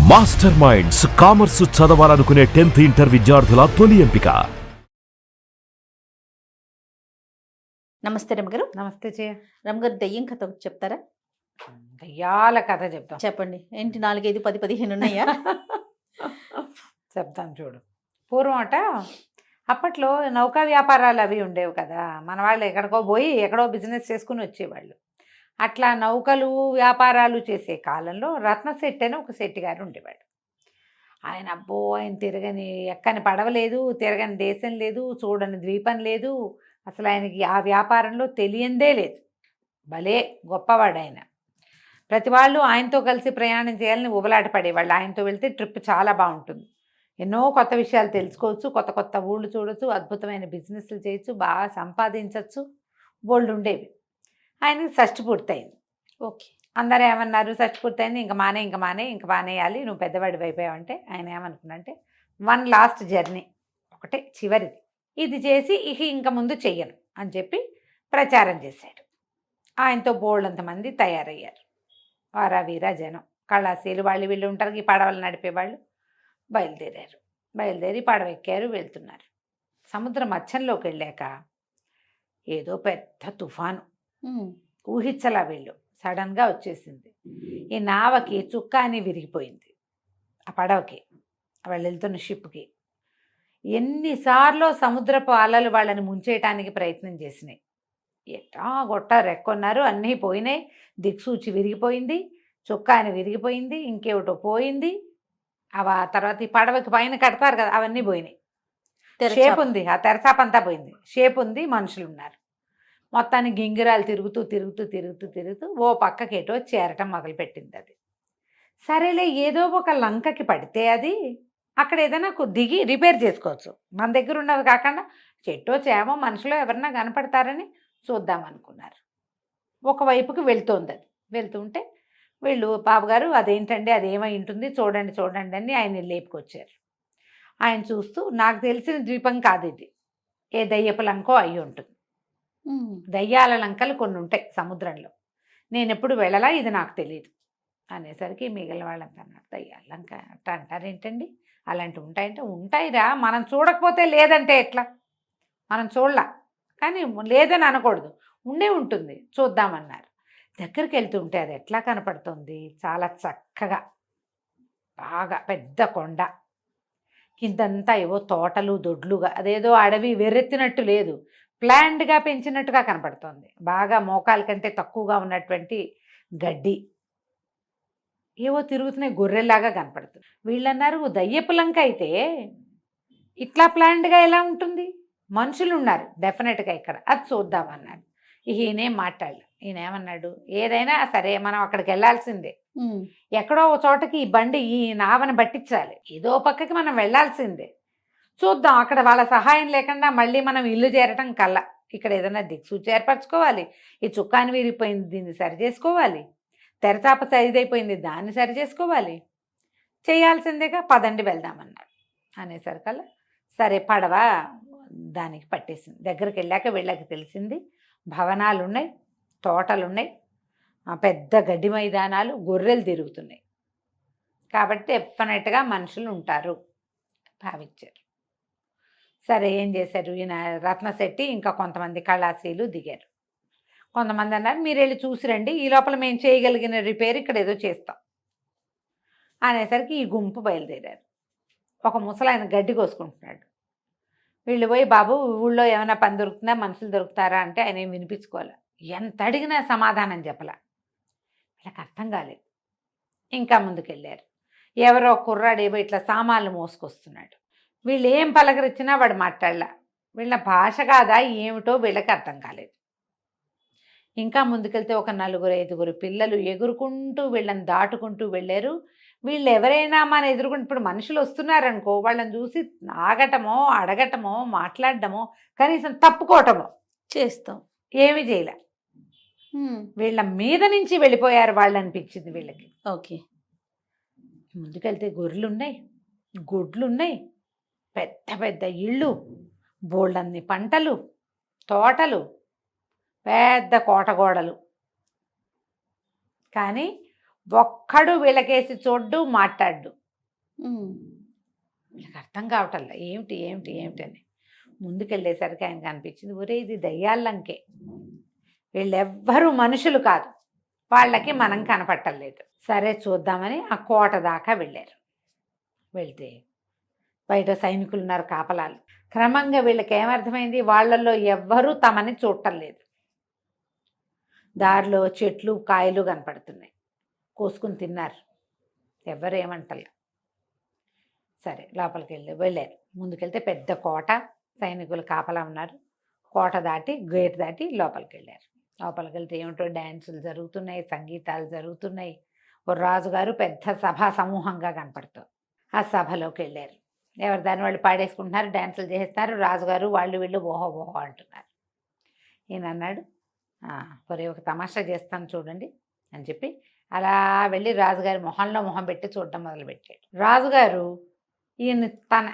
Master minds commerce చదవాలనుకునే 10th inter విద్యార్థుల తొలి ఎంపిక. నమస్తే రమగారు. నమస్తే జయ. రమగారు, దయ్యం కథ ఒకటి చెప్తారా? దయ్యాల కథ చెప్తాం. చెప్పండి. ఏంటి 4, 5, 10, 15 ఉన్నాయా? చెప్తాను చూడు. పూర్వం అప్పట్లో నౌకా వ్యాపారాలు అవి ఉండేవి కదా. మన వాళ్ళు ఎక్కడికో పోయి ఎక్కడో బిజినెస్ చేసుకుని వచ్చేవాళ్ళు. అట్లా నౌకలు వ్యాపారాలు చేసే కాలంలో రత్నశెట్టి అని ఒక శెట్టి గారు ఉండేవాడు. ఆయన ఆయన తిరగని ఎక్కని పడవ లేదు, తిరగని దేశం లేదు, చూడని ద్వీపం లేదు. అసలు ఆయనకి ఆ వ్యాపారంలో తెలియందే లేదు. భలే గొప్పవాడు ఆయన. ప్రతి వాళ్ళు ఆయనతో కలిసి ప్రయాణం చేయాలని ఉబలాట పడేవాళ్ళు. ఆయనతో వెళ్తే ట్రిప్ చాలా బాగుంటుంది. ఎన్నో కొత్త విషయాలు తెలుసుకోవచ్చు, కొత్త కొత్త ఊళ్ళు చూడొచ్చు, అద్భుతమైన బిజినెస్లు చేయొచ్చు, బాగా సంపాదించవచ్చు, బోల్డ్ ఉండేవి. ఆయనకి షష్టి పూర్తయింది. ఓకే. అందరూ ఏమన్నారు, షష్టి పూర్తయింది, ఇంక మానేయాలి, నువ్వు పెద్దవాడి అయిపోయావంటే ఆయన ఏమనుకున్నంటే, 1 లాస్ట్ జర్నీ, ఒకటే చివరిది, ఇది చేసి ఇంక ముందు చెయ్యను అని చెప్పి ప్రచారం చేశాడు. ఆయనతో బోల్డంతమంది తయారయ్యారు. వారా వీరా జనం, కళాశీలు వాళ్ళు వీళ్ళు ఉంటారు, ఈ పడవలు నడిపేవాళ్ళు. బయలుదేరి పడవ ఎక్కారు, వెళ్తున్నారు. సముద్ర మధ్యంలోకి వెళ్ళాక ఏదో పెద్ద తుఫాను, ఊహించలా వీళ్ళు, సడన్గా వచ్చేసింది. ఈ నావకి చుక్కాని విరిగిపోయింది. ఆ పడవకి, వాళ్ళు వెళ్తున్న షిప్కి ఎన్నిసార్లు సముద్రపు అలలు వాళ్ళని ముంచేయటానికి ప్రయత్నం చేసినాయి. ఎట్టా గొట్ట రెక్కొన్నారు, అన్నీ పోయినాయి. దిక్సూచి విరిగిపోయింది, చుక్కాని విరిగిపోయింది, ఇంకేమిటో పోయింది. తర్వాత ఈ పడవకి పైన కడతారు కదా, అవన్నీ పోయినాయి. షేప్ ఉంది, ఆ తెరచాపంతా పోయింది. షేప్ ఉంది, మనుషులు ఉన్నారు. మొత్తాన్ని గింగిరాలు తిరుగుతూ ఓ పక్కకేటో చేరటం మొదలుపెట్టింది. అది సరేలే, ఏదో ఒక లంకకి పడితే అది అక్కడ ఏదైనా దిగి రిపేర్ చేసుకోవచ్చు. మన దగ్గర ఉన్నవి కాకుండా చెట్టో చేమో మనుషులో ఎవరన్నా కనపడతారని చూద్దామనుకున్నారు. ఒకవైపుకి వెళ్తోంది. అది వెళ్తుంటే వీళ్ళు, బాబుగారు అదేంటండి, అదేమై ఉంటుంది, చూడండి అని ఆయన లేపుకొచ్చారు. ఆయన చూస్తూ, నాకు తెలిసిన ద్వీపం కాదు ఇది, ఏ దయ్యపు లంకో అయి ఉంటుంది. దయ్యాల లంకలు కొన్ని ఉంటాయి సముద్రంలో, నేను ఎప్పుడు వెళ్ళలా, ఇది నాకు తెలియదు అనేసరికి మిగిలిన వాళ్ళంతా అన్నారు, దయ్యాల లంక అట్లా అంటారేంటండి, అలాంటివి ఉంటాయంటే, ఉంటాయిరా, మనం చూడకపోతే లేదంటే ఎట్లా, మనం చూడలా, కానీ లేదని అనకూడదు, ఉండే ఉంటుంది, చూద్దామన్నారు. దగ్గరికి వెళ్తుంటే అది ఎట్లా కనపడుతుంది, చాలా చక్కగా, బాగా పెద్ద కొండ, కిందంతా ఏవో తోటలు దొడ్లుగా, అదేదో అడవి వెర్రెత్తినట్టు లేదు, ప్లాండ్గా పెంచినట్టుగా కనపడుతోంది. బాగా మోకాల కంటే తక్కువగా ఉన్నటువంటి గడ్డి, ఏవో తిరుగుతున్నాయి, గొర్రెల్లాగా కనపడుతుంది. వీళ్ళన్నారు, దయ్యపు లంక అయితే ఇట్లా ప్లాండ్గా ఎలా ఉంటుంది, మనుషులు ఉన్నారు డెఫినెట్గా ఇక్కడ, అది చూద్దామన్నాడు. ఈయనేం మాట్లాడలే. ఈయన ఏమన్నాడు, ఏదైనా సరే మనం అక్కడికి వెళ్ళాల్సిందే, ఎక్కడో ఒక చోటకి ఈ బండి ఈ నావని పట్టించాలి, ఏదో పక్కకి మనం వెళ్ళాల్సిందే, చూద్దాం. అక్కడ వాళ్ళ సహాయం లేకుండా మళ్ళీ మనం ఇల్లు చేరటం కల్లా ఇక్కడ ఏదైనా దిక్సూచి ఏర్పరచుకోవాలి, ఈ చుక్కాని విరిగిపోయింది దీన్ని సరి చేసుకోవాలి, తెరచాప సరిదైపోయింది దాన్ని సరి చేసుకోవాలి, చేయాల్సిందేగా, పదండి వెళ్దామన్నాడు. అనేసరికల్లా సరే పడవ దానికి పట్టేసింది. దగ్గరికి వెళ్ళాక తెలిసింది, భవనాలు ఉన్నాయి, తోటలు ఉన్నాయి, పెద్ద గడ్డి మైదానాలు, గొర్రెలు తిరుగుతున్నాయి, కాబట్టి డెఫినెట్గా మనుషులు ఉంటారు భావించారు. సరే ఏం చేశారు, ఈయన రత్నశెట్టి ఇంకా కొంతమంది కళాశీలు దిగారు. కొంతమంది అన్నారు, మీరు వెళ్ళి చూసి రండి, ఈ లోపల మేము చేయగలిగిన రిపేర్ ఇక్కడ ఏదో చేస్తాం అనేసరికి ఈ గుంపు బయలుదేరారు. ఒక ముసలాయన గడ్డి కోసుకుంటున్నాడు. వీళ్ళు పోయి, బాబు ఊళ్ళో ఏమైనా పని దొరుకుతుందా, మనుషులు దొరుకుతారా అంటే ఆయన ఏం వినిపించుకోవాలి, ఎంత అడిగినా సమాధానం చెప్పలా. వీళ్ళకి అర్థం కాలేదు. ఇంకా ముందుకెళ్ళారు. ఎవరో కుర్రాడేవో ఇట్లా సామాన్లు మోసుకొస్తున్నాడు. వీళ్ళు ఏం పలకరించినా వాడు మాట్లాడలా. వీళ్ళ భాష కాదా ఏమిటో వీళ్ళకి అర్థం కాలేదు. ఇంకా ముందుకెళ్తే ఒక 4, 5 పిల్లలు ఎగురుకుంటూ వీళ్ళని దాటుకుంటూ వెళ్ళారు. వీళ్ళు ఎవరైనా మన ఎదురుకుంటూ, ఇప్పుడు మనుషులు వస్తున్నారనుకో, వాళ్ళని చూసి ఆగటమో అడగటమో మాట్లాడటమో కనీసం తప్పుకోవటమో చేస్తాం, ఏమీ చేయలే. వీళ్ళ మీద నుంచి వెళ్ళిపోయారు వాళ్ళు అనిపించింది వీళ్ళకి. ఓకే. ముందుకెళ్తే గొర్రెలున్నాయి, గుడ్లున్నాయి, పెద్ద పెద్ద ఇళ్ళు, బోళ్ళన్ని పంటలు, తోటలు, పెద్ద కోటగోడలు. కానీ ఒక్కడు వీళ్ళకేసి చూడ్డు మాట్లాడు. ఉమ్. వీళ్ళకి అర్థం కావటల్లా ఏమిటి ఏమిటి ఏమిటి అని. ముందుకెళ్ళేసరికి ఆయనకు అనిపించింది, ఒరే ఇది దయ్యాలంకే, వీళ్ళెవ్వరూ మనుషులు కాదు, వాళ్ళకి మనం కనపట్టలేదు. సరే చూద్దామని ఆ కోట దాకా వెళ్ళారు. వెళ్తే బయట సైనికులు ఉన్నారు, కాపలాలు. క్రమంగా వీళ్ళకి ఏమర్థమైంది, వాళ్ళల్లో ఎవ్వరూ తమని చూడటం లేదు. దారిలో చెట్లు కాయలు కనపడుతున్నాయి, కోసుకుని తిన్నారు, ఎవ్వరు ఏమంటలే. సరే లోపలికి వెళ్ళారు. ముందుకెళ్తే పెద్ద కోట, సైనికులు కాపలా ఉన్నారు. కోట దాటి గేట్ దాటి లోపలికి వెళ్ళారు. లోపలికి వెళ్తే ఏమిటో డ్యాన్సులు జరుగుతున్నాయి, సంగీతాలు జరుగుతున్నాయి. ఓ రాజుగారు పెద్ద సభా సమూహంగా కనపడుతుంది. ఆ సభలోకి వెళ్ళారు. ఎవరు దాన్ని వాళ్ళు పాడేసుకుంటున్నారు, డ్యాన్సులు చేస్తున్నారు. రాజుగారు వాళ్ళు వీళ్ళు ఓహో ఓహో అంటున్నారు. ఈయన అన్నాడు, ఒరే ఒక తమాషా చేస్తాను చూడండి అని చెప్పి అలా వెళ్ళి రాజుగారి మొహంలో మొహం పెట్టి చూడడం మొదలుపెట్టాడు. రాజుగారు ఈయన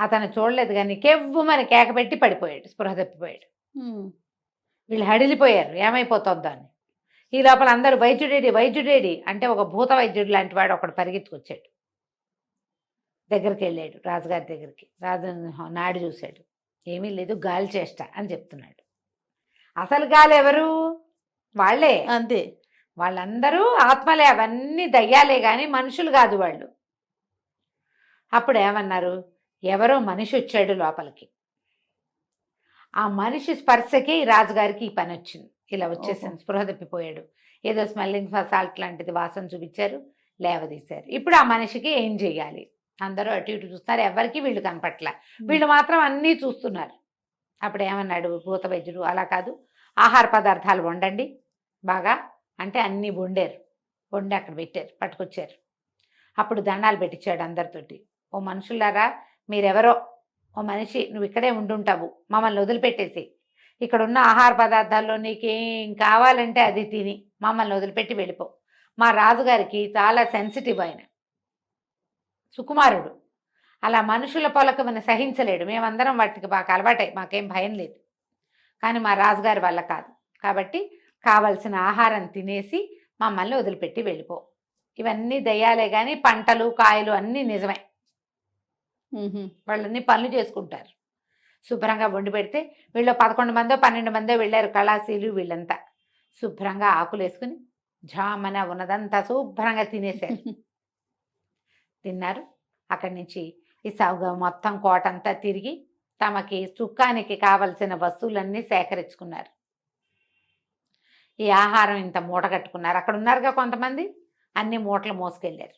అతను చూడలేదు కానీ కెవ్వుమని కేక పెట్టి పడిపోయాడు, స్పృహ తప్పిపోయాడు. వీళ్ళు హడిలిపోయారు ఏమైపోతుందో అని. ఈ లోపల అందరూ వైద్యుడేడి వైద్యుడేడి అంటే ఒక భూత వైద్యుడు లాంటి వాడు ఒకడు పరిగెత్తుకొచ్చాడు. దగ్గరికి వెళ్ళాడు రాజుగారి దగ్గరికి. రాజు నాడు చూశాడు, ఏమీ లేదు గాలి చేష్ట అని చెప్తున్నాడు. అసలు గాలి ఎవరు? వాళ్ళే, అంతే. వాళ్ళందరూ ఆత్మలే, అవన్నీ దయ్యాలే కానీ మనుషులు కాదు వాళ్ళు. అప్పుడు ఏమన్నారు, ఎవరో మనిషి వచ్చాడు లోపలికి. ఆ మనిషి స్పర్శకి రాజుగారికి ఈ పని వచ్చింది, ఇలా వచ్చేసింది, స్పృహ తప్పిపోయాడు. ఏదో స్మెల్లింగ్ సాల్ట్ లాంటిది వాసన చూపించారు, లేవదీశారు. ఇప్పుడు ఆ మనిషికి ఏం చెయ్యాలి? అందరూ అటు ఇటు చూస్తున్నారు, ఎవరికి వీళ్ళు కనపట్ల, వీళ్ళు మాత్రం అన్నీ చూస్తున్నారు. అప్పుడు ఏమన్నాడు భూత వైద్యుడు, అలా కాదు, ఆహార పదార్థాలు వండండి బాగా అంటే అన్నీ వండారు. వండి అక్కడ పెట్టారు, పట్టుకొచ్చారు. అప్పుడు దండాలు పెట్టించాడు అందరితోటి. ఓ మనుషులారా, మీరెవరో, ఓ మనిషి నువ్వు ఇక్కడే ఉండుంటావు, మమ్మల్ని వదిలిపెట్టేసి ఇక్కడున్న ఆహార పదార్థాల్లో నీకేం కావాలంటే అది తిని మమ్మల్ని వదిలిపెట్టి వెళ్ళిపో. మా రాజుగారికి చాలా సెన్సిటివ్, ఆయన సుకుమారుడు, అలా మనుషుల పొలకమని సహించలేడు. మేమందరం వాటికి బాగా అలవాటై మాకేం భయం లేదు, కానీ మా రాజుగారి వల్ల కాదు. కాబట్టి కావలసిన ఆహారం తినేసి మమ్మల్ని వదిలిపెట్టి వెళ్ళిపో. ఇవన్నీ దయ్యాలే కానీ పంటలు కాయలు అన్నీ నిజమే, వాళ్ళన్నీ పనులు చేసుకుంటారు. శుభ్రంగా వండి పెడితే వీళ్ళు 11 మందో 12 మందో వెళ్ళారు, కళాశీలు వీళ్ళంతా. శుభ్రంగా ఆకులు వేసుకుని జామన ఉన్నదంతా శుభ్రంగా తినేశారు. తిన్నారు. అక్కడి నుంచి ఈ సౌగా మొత్తం కోటంతా తిరిగి తమకి చుక్కానికి కావలసిన వస్తువులన్నీ సేకరించుకున్నారు. ఈ ఆహారం ఇంత మూట కట్టుకున్నారు. అక్కడ ఉన్నారుగా కొంతమంది, అన్ని మూటలు మోసుకెళ్ళారు.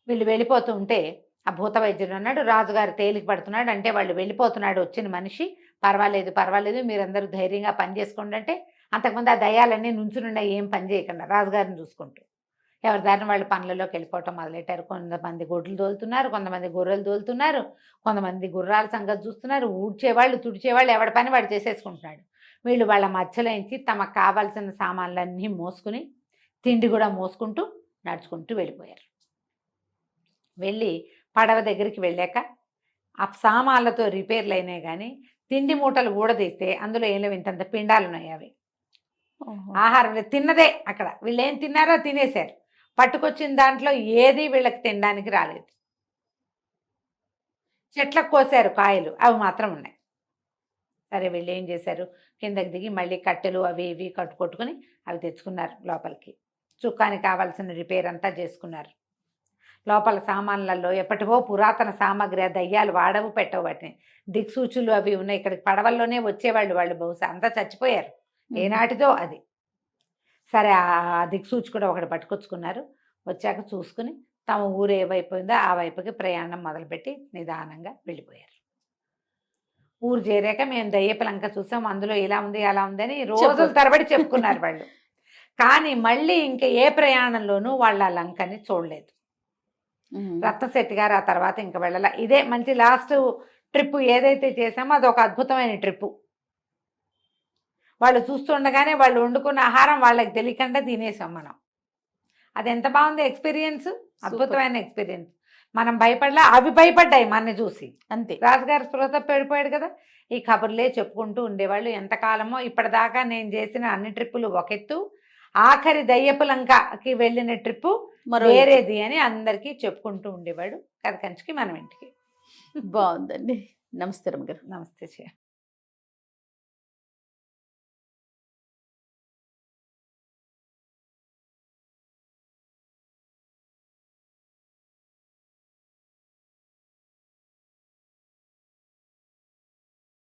వీళ్ళు వెళ్ళిపోతూ ఉంటే ఆ భూత వైద్యుడు అన్నాడు, రాజుగారు తేలిక పడుతున్నాడు అంటే వాళ్ళు వెళ్ళిపోతున్నాడు వచ్చిన మనిషి, పర్వాలేదు పర్వాలేదు మీరందరూ ధైర్యంగా పని చేసుకోండి అంటే, అంతకుముందు ఆ దయ్యాలన్నీ నుంచునుండే ఏం పని చేయకుండా రాజుగారిని చూసుకుంటూ ఎవరి దారిని వాళ్ళు పనులలోకి వెళ్ళిపోవటం మొదలెట్టారు. కొంతమంది గొడ్లు తోలుతున్నారు, కొంతమంది గొర్రెలు తోలుతున్నారు, కొంతమంది గుర్రాల సంగతి చూస్తున్నారు. ఊడ్చేవాళ్ళు తుడిచేవాళ్ళు ఎవడి పని వాడు చేసేసుకుంటున్నాడు. వీళ్ళు వాళ్ళ మధ్యలోంచి తమకు కావాల్సిన సామాన్లన్నీ మోసుకుని తిండి కూడా మోసుకుంటూ నడుచుకుంటూ వెళ్ళిపోయారు. వెళ్ళి పడవ దగ్గరికి వెళ్ళాక ఆ సామాన్లతో రిపేర్లు అయినాయి కానీ తిండి మూటలు ఊడదీస్తే అందులో ఏం లేవు, ఇంతంత పిండాలు ఉన్నాయి. అవి ఆహారం తిన్నదే. అక్కడ వీళ్ళు ఏం తిన్నారో తినేశారు. పట్టుకొచ్చిన దాంట్లో ఏది వీళ్ళకి తినడానికి రాలేదు. చెట్లకు కోసారు కాయలు, అవి మాత్రం ఉన్నాయి. సరే వీళ్ళు ఏం చేశారు, కిందకి దిగి మళ్ళీ కట్టెలు అవి ఇవి కట్టుకొట్టుకుని అవి తెచ్చుకున్నారు లోపలికి. చుక్కానికి కావాల్సిన రిపేర్ అంతా చేసుకున్నారు. లోపల సామాన్లలో ఎప్పటివో పురాతన సామాగ్రి, దయ్యాలు వాడవు పెట్టవు వాటిని. దిక్సూచులు అవి ఉన్నాయి. ఇక్కడికి పడవల్లోనే వచ్చేవాళ్ళు, వాళ్ళు బహుశా అంతా చచ్చిపోయారు ఏనాటిదో అది. సరే ఆ దిక్సూచి కూడా ఒకటి పట్టుకొచ్చుకున్నారు. వచ్చాక చూసుకుని తమ ఊరు ఏ వైపు ఉందో ఆ వైపుకి ప్రయాణం మొదలుపెట్టి నిదానంగా వెళ్ళిపోయారు. ఊరు చేరాక మేము దయ్యపు లంక చూసాం, అందులో ఇలా ఉంది అలా ఉందని రోజుల తరబడి చెప్పుకున్నారు వాళ్ళు. కానీ మళ్ళీ ఇంకా ఏ ప్రయాణంలోనూ వాళ్ళ లంకని చూడలేదు. రత్నశెట్టి గారు ఆ తర్వాత ఇంకా వెళ్ళాల. ఇదే మంచి లాస్ట్ ట్రిప్ ఏదైతే చేసామో అదొక అద్భుతమైన ట్రిప్పు. వాళ్ళు చూస్తుండగానే వాళ్ళు వండుకున్న ఆహారం వాళ్ళకి తెలియకుండా తినేసాం మనం. అది ఎంత బాగుంది ఎక్స్పీరియన్స్, అద్భుతమైన ఎక్స్పీరియన్స్. మనం భయపడలా, అవి భయపడ్డాయి మన చూసి. అంతే. రాజుగారు స్పృహ పెడిపోయాడు కదా. ఈ కబుర్లే చెప్పుకుంటూ ఉండేవాళ్ళు ఎంతకాలమో. ఇప్పటిదాకా నేను చేసిన అన్ని ట్రిప్పులు ఒక ఎత్తు, ఆఖరి దయ్యపులంకకి వెళ్ళిన ట్రిప్పు మరో వేరేది అని అందరికీ చెప్పుకుంటూ ఉండేవాడు. కథ కంచికి మనం ఇంటికి. బాగుందండి. నమస్తే రమ్మగారు. నమస్తే.